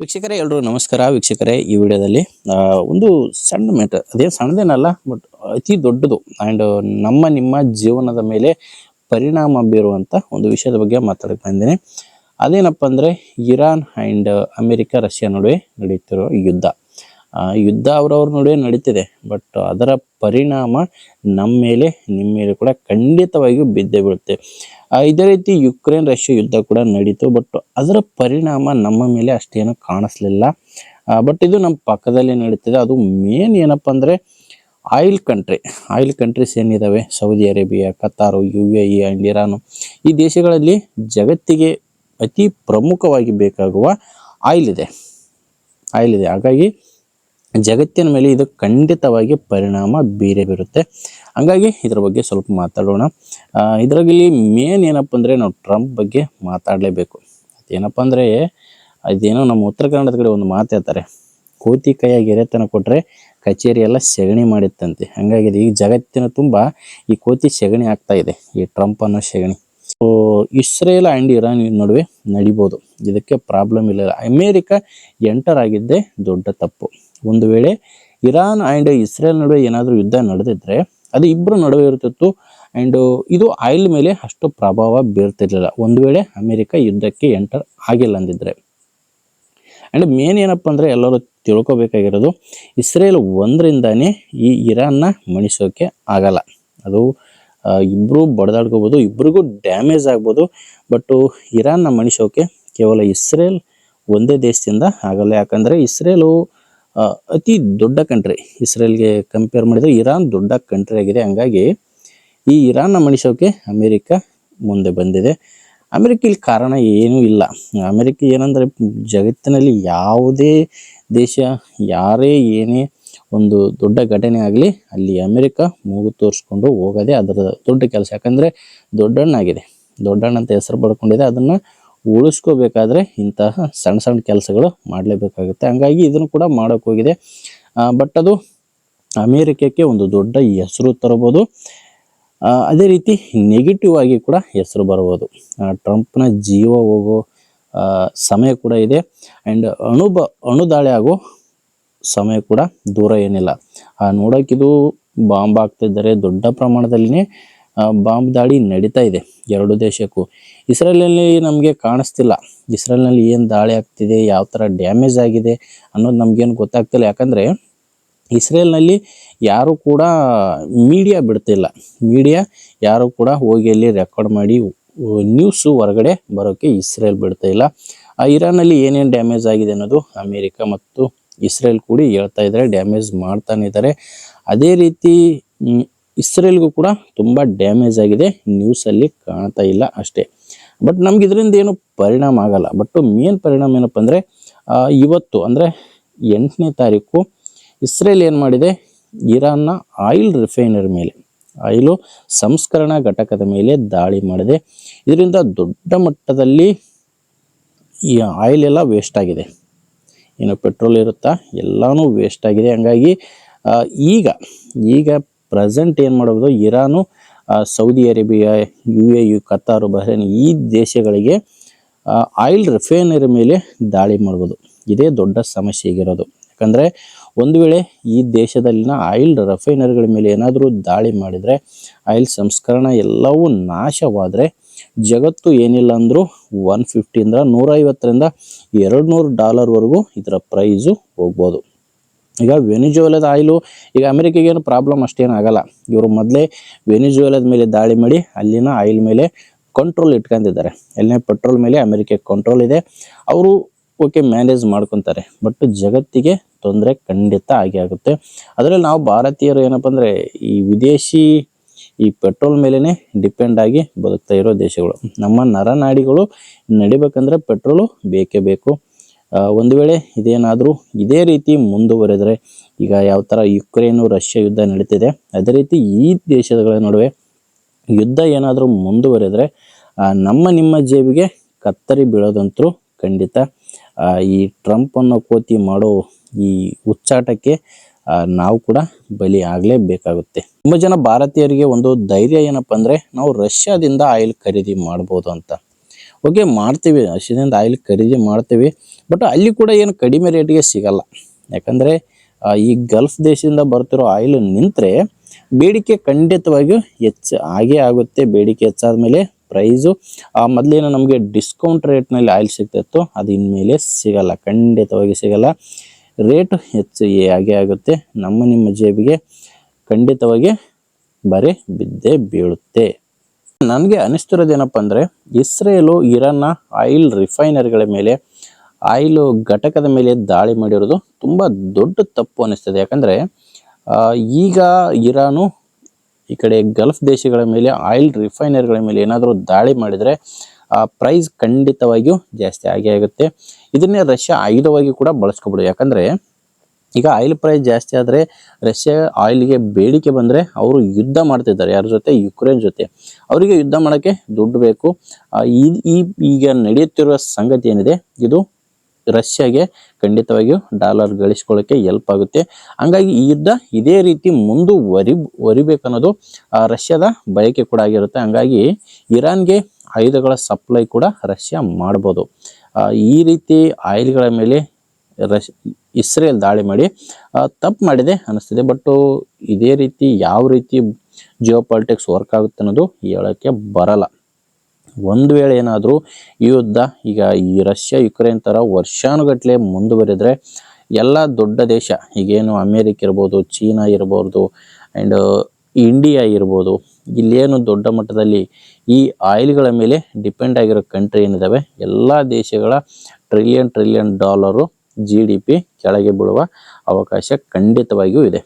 ವೀಕ್ಷಕರೇ ಎಲ್ಲರೂ ನಮಸ್ಕಾರ. ವೀಕ್ಷಕರೇ, ಈ ವಿಡಿಯೋದಲ್ಲಿ ಒಂದು ಸಣ್ಣ ಮ್ಯಾಟರ್, ಅದೇ ಸಣ್ಣದೇನಲ್ಲ, ಬಟ್ ಅತಿ ದೊಡ್ಡದು ಆ್ಯಂಡ್ ನಮ್ಮ ನಿಮ್ಮ ಜೀವನದ ಮೇಲೆ ಪರಿಣಾಮ ಬೀರುವಂಥ ಒಂದು ವಿಷಯದ ಬಗ್ಗೆ ಮಾತಾಡಕ್ಕೆ ಬಂದಿದ್ದೀನಿ. ಅದೇನಪ್ಪ ಅಂದರೆ ಇರಾನ್ ಆ್ಯಂಡ್ ಅಮೆರಿಕ ರಷ್ಯಾ ನಡುವೆ ನಡೀತಿರೋ ಯುದ್ಧ ಅವರವ್ರ ನಡುವೆ ನಡೀತಿದೆ. ಬಟ್ ಅದರ ಪರಿಣಾಮ ನಮ್ಮ ಮೇಲೆ ನಿಮ್ಮ ಮೇಲೆ ಕೂಡ ಖಂಡಿತವಾಗಿಯೂ ಬಿದ್ದೇ ಬೀಳುತ್ತೆ. ಇದೇ ರೀತಿ ಯುಕ್ರೇನ್ ರಷ್ಯಾ ಯುದ್ಧ ಕೂಡ ನಡೀತು. ಬಟ್ ಅದರ ಪರಿಣಾಮ ನಮ್ಮ ಮೇಲೆ ಅಷ್ಟೇನು ಕಾಣಿಸ್ಲಿಲ್ಲ. ಬಟ್ ಇದು ನಮ್ಮ ಪಕ್ಕದಲ್ಲಿ ನಡೀತಿದೆ. ಅದು ಮೇನ್ ಏನಪ್ಪ ಅಂದರೆ ಆಯಿಲ್ ಕಂಟ್ರೀಸ್ ಏನಿದಾವೆ, Saudi Arabia, Qatar, UAE and Iran, ಈ ದೇಶಗಳಲ್ಲಿ ಜಗತ್ತಿಗೆ ಅತಿ ಪ್ರಮುಖವಾಗಿ ಬೇಕಾಗುವ ಆಯಿಲ್ ಇದೆ. ಹಾಗಾಗಿ ಜಗತ್ತಿನ ಮೇಲೆ ಇದು ಖಂಡಿತವಾಗಿ ಪರಿಣಾಮ ಬೀರುತ್ತೆ. ಹಂಗಾಗಿ ಇದರ ಬಗ್ಗೆ ಸ್ವಲ್ಪ ಮಾತಾಡೋಣ. ಇದರಲ್ಲಿ ಮೇನ್ ಏನಪ್ಪ ಅಂದರೆ ನಾವು ಟ್ರಂಪ್ ಬಗ್ಗೆ ಮಾತಾಡಲೇಬೇಕು. ಅದೇನಪ್ಪ ಅಂದರೆ ಅದೇನೋ ನಮ್ಮ ಉತ್ತರ ಕನ್ನಡದ ಕಡೆ ಒಂದು ಮಾತು ಹೇಳ್ತಾರೆ, ಕೋತಿ ಕೈಯಾಗಿ ಎರೆತನ ಕೊಟ್ಟರೆ ಕಚೇರಿ ಎಲ್ಲ ಸೆಗಣಿ ಮಾಡಿತ್ತಂತೆ. ಹಂಗಾಗಿ ಈ ಜಗತ್ತಿನ ತುಂಬ ಈ ಕೋತಿ ಸೆಗಣಿ ಆಗ್ತಾ ಇದೆ, ಈ ಟ್ರಂಪ್ ಅನ್ನೋ ಸೆಗಣಿ. ಇಸ್ರೇಲ್ ಆ್ಯಂಡ್ ಇರಾನ್ ನಡುವೆ ನಡಿಬೋದು, ಇದಕ್ಕೆ ಪ್ರಾಬ್ಲಮ್ ಇಲ್ಲ. ಅಮೇರಿಕ ಎಂಟರ್ ಆಗಿದ್ದೇ ದೊಡ್ಡ ತಪ್ಪು. ಒಂದು ವೇಳೆ ಇರಾನ್ ಆ್ಯಂಡ್ ಇಸ್ರೇಲ್ ನಡುವೆ ಏನಾದರೂ ಯುದ್ಧ ನಡೆದಿದ್ರೆ ಅದು ಇಬ್ಬರು ನಡುವೆ ಇರ್ತಿತ್ತು ಆ್ಯಂಡ್ ಇದು ಆಯಿಲ್ ಮೇಲೆ ಅಷ್ಟು ಪ್ರಭಾವ ಬೀರ್ತಿರ್ಲಿಲ್ಲ, ಒಂದು ವೇಳೆ ಅಮೇರಿಕ ಯುದ್ಧಕ್ಕೆ ಎಂಟರ್ ಆಗಿಲ್ಲ ಅಂದಿದ್ರೆ. ಆ್ಯಂಡ್ ಮೇನ್ ಏನಪ್ಪ ಅಂದರೆ ಎಲ್ಲರೂ ತಿಳ್ಕೊಬೇಕಾಗಿರೋದು, ಇಸ್ರೇಲ್ ಒಂದರಿಂದಾನೇ ಈ ಇರಾನ್ನ ಮಣಿಸೋಕೆ ಆಗಲ್ಲ. ಅದು ಇಬ್ಬರು ಬಡ್ದಾಡ್ಕೋಬೋದು, ಇಬ್ರಿಗೂ ಡ್ಯಾಮೇಜ್ ಆಗ್ಬೋದು. ಬಟ್ ಇರಾನ್ನ ಮಣಿಸೋಕೆ ಕೇವಲ ಇಸ್ರೇಲ್ ಒಂದೇ ದೇಶದಿಂದ ಆಗಲ್ಲ. ಯಾಕಂದರೆ ಇಸ್ರೇಲು ಅತಿ ದೊಡ್ಡ ಕಂಟ್ರಿ. ಇಸ್ರೇಲ್ಗೆ ಕಂಪೇರ್ ಮಾಡಿದರೆ ಇರಾನ್ ದೊಡ್ಡ ಕಂಟ್ರಿ ಆಗಿದೆ. ಹಂಗಾಗಿ ಈ ಇರಾನ್ನ ಮಣಿಸೋಕೆ ಅಮೇರಿಕ ಮುಂದೆ ಬಂದಿದೆ. ಅಮೇರಿಕ ಇಲ್ಲಿ ಕಾರಣ ಏನೂ ಇಲ್ಲ. ಅಮೇರಿಕ ಏನಂದರೆ ಜಗತ್ತಿನಲ್ಲಿ ಯಾವುದೇ ದೇಶ ಯಾರೇ ಏನೇ ಒಂದು ದೊಡ್ಡ ಘಟನೆ ಆಗಲಿ ಅಲ್ಲಿ ಅಮೇರಿಕ ಮೂಗು ತೋರಿಸ್ಕೊಂಡು ಹೋಗೋದೇ ಅದರ ದೊಡ್ಡ ಕೆಲಸ. ಯಾಕಂದರೆ ದೊಡ್ಡಣ್ಣ ಅಂತ ಹೆಸರು ಪಡ್ಕೊಂಡಿದೆ. ಅದನ್ನು ಉಳಿಸ್ಕೋಬೇಕಾದ್ರೆ ಇಂತಹ ಸಣ್ಣ ಕೆಲಸಗಳು ಮಾಡಲೇಬೇಕಾಗುತ್ತೆ. ಹಂಗಾಗಿ ಇದನ್ನು ಕೂಡ ಮಾಡೋಕ್ಕೆ ಹೋಗಿದೆ. ಬಟ್ ಅದು ಅಮೇರಿಕಕ್ಕೆ ಒಂದು ದೊಡ್ಡ ಹೆಸರು ತರಬಹುದು, ಅದೇ ರೀತಿ ನೆಗೆಟಿವ್ ಆಗಿ ಕೂಡ ಹೆಸರು ಬರ್ಬೋದು. ಟ್ರಂಪ್ನ ಜೀವ ಹೋಗೋ ಸಮಯ ಕೂಡ ಇದೆ ಆ್ಯಂಡ್ ಅಣುದಾಳಿ ಆಗೋ ಸಮಯ ಕೂಡ ದೂರ ಏನಿಲ್ಲ. ನೋಡೋಕ್ಕಿದು ಬಾಂಬ್ ಆಗ್ತಿದ್ದಾರೆ, ದೊಡ್ಡ ಪ್ರಮಾಣದಲ್ಲಿನೇ ಬಾಂಬ್ ದಾಳಿ ನಡೀತಾ ಇದೆ ಎರಡು ದೇಶಕ್ಕೂ. ಇಸ್ರೇಲ್ನಲ್ಲಿ ನಮಗೆ ಕಾಣಿಸ್ತಿಲ್ಲ, ಇಸ್ರೇಲ್ನಲ್ಲಿ ಏನು ದಾಳಿ ಆಗ್ತಿದೆ, ಯಾವ ಥರ ಡ್ಯಾಮೇಜ್ ಆಗಿದೆ ಅನ್ನೋದು ನಮಗೇನು ಗೊತ್ತಾಗ್ತಿಲ್ಲ. ಯಾಕಂದರೆ ಇಸ್ರೇಲ್ನಲ್ಲಿ ಯಾರು ಕೂಡ ಮೀಡಿಯಾ ಬಿಡ್ತಿಲ್ಲ. ಯಾರು ಕೂಡ ಹೋಗಿ ಅಲ್ಲಿ ರೆಕಾರ್ಡ್ ಮಾಡಿ ನ್ಯೂಸು ಹೊರಗಡೆ ಬರೋಕ್ಕೆ ಇಸ್ರೇಲ್ ಬಿಡ್ತಾ ಇಲ್ಲ. ಇರಾನಲ್ಲಿ ಏನೇನು ಡ್ಯಾಮೇಜ್ ಆಗಿದೆ ಅನ್ನೋದು ಅಮೇರಿಕ ಮತ್ತು ಇಸ್ರೇಲ್ ಕೂಡಿ ಹೇಳ್ತಾ ಇದ್ದಾರೆ, ಡ್ಯಾಮೇಜ್ ಮಾಡ್ತಾನೆ ಇದ್ದಾರೆ. ಅದೇ ರೀತಿ ಇಸ್ರೇಲ್ಗೂ ಕೂಡ ತುಂಬ ಡ್ಯಾಮೇಜ್ ಆಗಿದೆ, ನ್ಯೂಸಲ್ಲಿ ಕಾಣ್ತಾ ಇಲ್ಲ ಅಷ್ಟೇ. ಬಟ್ ನಮ್ಗೆ ಇದರಿಂದ ಏನು ಪರಿಣಾಮ ಆಗಲ್ಲ. ಬಟ್ ಮೇನ್ ಪರಿಣಾಮ ಏನಪ್ಪ ಅಂದರೆ ಇವತ್ತು ಅಂದರೆ 8ನೇ ತಾರೀಕು ಇಸ್ರೇಲ್ ಏನು ಮಾಡಿದೆ, ಇರಾನ್ನ ಆಯಿಲ್ ರಿಫೈನರಿ ಮೇಲೆ, ಆಯಿಲು ಸಂಸ್ಕರಣಾ ಘಟಕದ ಮೇಲೆ ದಾಳಿ ಮಾಡಿದೆ. ಇದರಿಂದ ದೊಡ್ಡ ಮಟ್ಟದಲ್ಲಿ ಈ ಆಯಿಲ್ ಎಲ್ಲ ವೇಸ್ಟ್ ಆಗಿದೆ. ಏನು ಪೆಟ್ರೋಲ್ ಇರುತ್ತಾ ಎಲ್ಲನೂ ವೇಸ್ಟ್ ಆಗಿದೆ. ಹಂಗಾಗಿ ಈಗ ಪ್ರೆಸೆಂಟ್ ಏನು ಮಾಡ್ಬೋದು, Iran, Saudi Arabia, UAE, ಕತಾರು, Bahrain ಈ ದೇಶಗಳಿಗೆ ಆಯಿಲ್ ರಿಫೈನರಿ ಮೇಲೆ ದಾಳಿ ಮಾಡ್ಬೋದು. ಇದೇ ದೊಡ್ಡ ಸಮಸ್ಯೆ ಆಗಿರೋದು. ಯಾಕಂದರೆ ಒಂದು ವೇಳೆ ಈ ದೇಶದಲ್ಲಿನ ಆಯಿಲ್ ರಿಫೈನರಿಗಳ ಮೇಲೆ ಏನಾದರೂ ದಾಳಿ ಮಾಡಿದರೆ, ಆಯಿಲ್ ಸಂಸ್ಕರಣ ಎಲ್ಲವೂ ನಾಶವಾದರೆ ಜಗತ್ತು ಏನಿಲ್ಲ ಅಂದರೂ $150 $150 $200 ಇದರ ಪ್ರೈಸು ಹೋಗ್ಬೋದು. ಈಗ ವೆನಿಜುವೆಲಾದ ಆಯಿಲು, ಈಗ ಅಮೆರಿಕೆಗೆ ಏನು ಪ್ರಾಬ್ಲಮ್ ಅಷ್ಟೇನು ಆಗಲ್ಲ. ಇವರು ಮೊದಲೇ ವೆನಿಜುವೆಲಾದ ಮೇಲೆ ದಾಳಿ ಮಾಡಿ ಅಲ್ಲಿನ ಆಯಿಲ್ ಮೇಲೆ ಕಂಟ್ರೋಲ್ ಇಟ್ಕೊಂಡಿದ್ದಾರೆ. ಅಲ್ಲಿನ ಪೆಟ್ರೋಲ್ ಮೇಲೆ ಅಮೆರಿಕಕ್ಕೆ ಕಂಟ್ರೋಲ್ ಇದೆ, ಅವರು ಮ್ಯಾನೇಜ್ ಮಾಡ್ಕೊತಾರೆ. ಬಟ್ ಜಗತ್ತಿಗೆ ತೊಂದರೆ ಖಂಡಿತ ಆಗುತ್ತೆ. ಅದರಲ್ಲಿ ನಾವು ಭಾರತೀಯರು ಏನಪ್ಪ ಅಂದರೆ ಈ ಪೆಟ್ರೋಲ್ ಮೇಲೇ ಡಿಪೆಂಡ್ ಆಗಿ ಬದುಕ್ತಾ ಇರೋ ದೇಶಗಳು. ನಮ್ಮ ನರನಾಡಿಗಳು ನಡಿಬೇಕಂದ್ರೆ ಪೆಟ್ರೋಲು ಬೇಕೇ ಬೇಕು. ಒಂದು ವೇಳೆ ಇದೇನಾದರೂ ಇದೇ ರೀತಿ ಮುಂದುವರೆದರೆ, ಈಗ ಯಾವ ಥರ ಯುಕ್ರೇನು ರಷ್ಯಾ ಯುದ್ಧ ನಡೀತಿದೆ ಅದೇ ರೀತಿ ಈ ದೇಶಗಳ ನಡುವೆ ಯುದ್ಧ ಏನಾದರೂ ಮುಂದುವರೆದರೆ ನಿಮ್ಮ ಜೇಬಿಗೆ ಕತ್ತರಿ ಬೀಳೋದಂತರೂ ಖಂಡಿತ. ಈ ಟ್ರಂಪ್ ಅನ್ನೋ ಕೋತಿ ಮಾಡೋ ಈ ಹುಚ್ಚಾಟಕ್ಕೆ ನಾವು ಕೂಡ ಬಲಿ ಆಗಲೇಬೇಕಾಗುತ್ತೆ. ತುಂಬ ಜನ ಭಾರತೀಯರಿಗೆ ಒಂದು ಧೈರ್ಯ ಏನಪ್ಪ ಅಂದರೆ ನಾವು ರಷ್ಯಾದಿಂದ ಆಯಿಲ್ ಖರೀದಿ ಮಾಡ್ಬೋದು ಅಂತ. ಓಕೆ, ಮಾಡ್ತೀವಿ, ರಷ್ಯಾದಿಂದ ಆಯಿಲ್ ಖರೀದಿ ಮಾಡ್ತೀವಿ. ಬಟ್ ಅಲ್ಲಿ ಕೂಡ ಏನು ಕಡಿಮೆ ರೇಟಿಗೆ ಸಿಗಲ್ಲ. ಯಾಕಂದರೆ ಈ ಗಲ್ಫ್ ದೇಶದಿಂದ ಬರ್ತಿರೋ ಆಯಿಲ್ ನಿಂತರೆ ಬೇಡಿಕೆ ಖಂಡಿತವಾಗಿಯೂ ಆಗೇ ಆಗುತ್ತೆ. ಬೇಡಿಕೆ ಹೆಚ್ಚಾದ ಮೇಲೆ ಪ್ರೈಸು ಮೊದಲೇನು ನಮಗೆ ಡಿಸ್ಕೌಂಟ್ ರೇಟ್ನಲ್ಲಿ ಆಯಿಲ್ ಸಿಗ್ತಾಯಿತ್ತು, ಅದು ಇನ್ಮೇಲೆ ಸಿಗಲ್ಲ, ಖಂಡಿತವಾಗಿ ಸಿಗಲ್ಲ. ರೇಟು ಆಗೇ ಆಗುತ್ತೆ. ನಿಮ್ಮ ಜೇಬಿಗೆ ಖಂಡಿತವಾಗಿ ಬರೆ ಬಿದ್ದೇ ಬೀಳುತ್ತೆ. ನನಗೆ ಅನಿಸ್ತಿರೋದೇನಪ್ಪ ಅಂದರೆ, ಇಸ್ರೇಲು ಇರಾನ್ನ ಆಯಿಲ್ ರಿಫೈನರಿಗಳ ಮೇಲೆ, ಆಯಿಲ್ ಘಟಕದ ಮೇಲೆ ದಾಳಿ ಮಾಡಿರೋದು ತುಂಬ ದೊಡ್ಡ ತಪ್ಪು ಅನ್ನಿಸ್ತದೆ. ಯಾಕಂದರೆ ಈಗ ಇರಾನು ಈ ಕಡೆ ಗಲ್ಫ್ ದೇಶಗಳ ಮೇಲೆ ಆಯಿಲ್ ರಿಫೈನರಿಗಳ ಮೇಲೆ ಏನಾದರೂ ದಾಳಿ ಮಾಡಿದರೆ ಪ್ರೈಸ್ ಖಂಡಿತವಾಗಿಯೂ ಜಾಸ್ತಿ ಆಗೇ ಆಗುತ್ತೆ. ಇದನ್ನೇ ರಷ್ಯಾ ಆಯುಧವಾಗಿ ಕೂಡ ಬಳಸ್ಕೊಬಿಡು. ಯಾಕಂದರೆ ಈಗ ಆಯಿಲ್ ಪ್ರೈಸ್ ಜಾಸ್ತಿ ಆದರೆ ರಷ್ಯಾ ಆಯಿಲ್ಗೆ ಬೇಡಿಕೆ ಬಂದರೆ ಅವರು ಯುದ್ಧ ಮಾಡ್ತಿದ್ದಾರೆ. ಯಾರ ಜೊತೆ? ಯುಕ್ರೇನ್ ಜೊತೆ. ಅವರಿಗೆ ಯುದ್ಧ ಮಾಡೋಕ್ಕೆ ದುಡ್ಡು ಬೇಕು. ಈಗ ನಡೆಯುತ್ತಿರುವ ಸಂಗತಿ ಏನಿದೆ, ಇದು ರಷ್ಯಾಗೆ ಖಂಡಿತವಾಗಿಯೂ ಡಾಲರ್ ಗಳಿಸ್ಕೊಳ್ಳೋಕ್ಕೆ ಹೆಲ್ಪ್ ಆಗುತ್ತೆ. ಹಂಗಾಗಿ ಈ ಯುದ್ಧ ಇದೇ ರೀತಿ ಮುಂದುವರಿಬೇಕನ್ನೋದು ರಷ್ಯಾದ ಬಯಕೆ ಕೂಡ ಆಗಿರುತ್ತೆ. ಹಂಗಾಗಿ ಇರಾನ್ಗೆ ಆಯುಧಗಳ ಸಪ್ಲೈ ಕೂಡ ರಷ್ಯಾ ಮಾಡ್ಬೋದು. ಈ ರೀತಿ ಆಯಿಲ್ಗಳ ಮೇಲೆ ಇಸ್ರೇಲ್ ದಾಳಿ ಮಾಡಿ ತಪ್ಪು ಮಾಡಿದೆ ಅನ್ನಿಸ್ತಿದೆ. ಬಟ್ಟು ಇದೇ ರೀತಿ ಯಾವ ರೀತಿ ಜಿಯೋ ಪಾಲಿಟಿಕ್ಸ್ ವರ್ಕ್ ಆಗುತ್ತೆ ಅನ್ನೋದು ಹೇಳೋಕ್ಕೆ ಬರಲ್ಲ. ಒಂದು ವೇಳೆ ಏನಾದರೂ ಈ ಯುದ್ಧ ಈಗ ಈ ರಷ್ಯಾ ಯುಕ್ರೇನ್ ಥರ ವರ್ಷಾನುಗಟ್ಟಲೆ ಮುಂದುವರಿದರೆ ಎಲ್ಲ ದೊಡ್ಡ ದೇಶ, ಈಗೇನು ಅಮೇರಿಕ ಇರ್ಬೋದು, ಚೀನಾ ಇರ್ಬೋದು, ಆ್ಯಂಡ್ ಇಂಡಿಯಾ ಇರ್ಬೋದು, ಇಲ್ಲೇನು ದೊಡ್ಡ ಮಟ್ಟದಲ್ಲಿ ಈ ಆಯಿಲ್ಗಳ ಮೇಲೆ ಡಿಪೆಂಡ್ ಆಗಿರೋ ಕಂಟ್ರಿ ಏನಿದ್ದಾವೆ, ಎಲ್ಲ ದೇಶಗಳ ಟ್ರಿಲಿಯನ್ ಡಾಲರು GDP ಕೆಳಗೆ ಬೀಳುವ ಅವಕಾಶ ಖಂಡಿತವಾಗಿಯೂ ಇದೆ.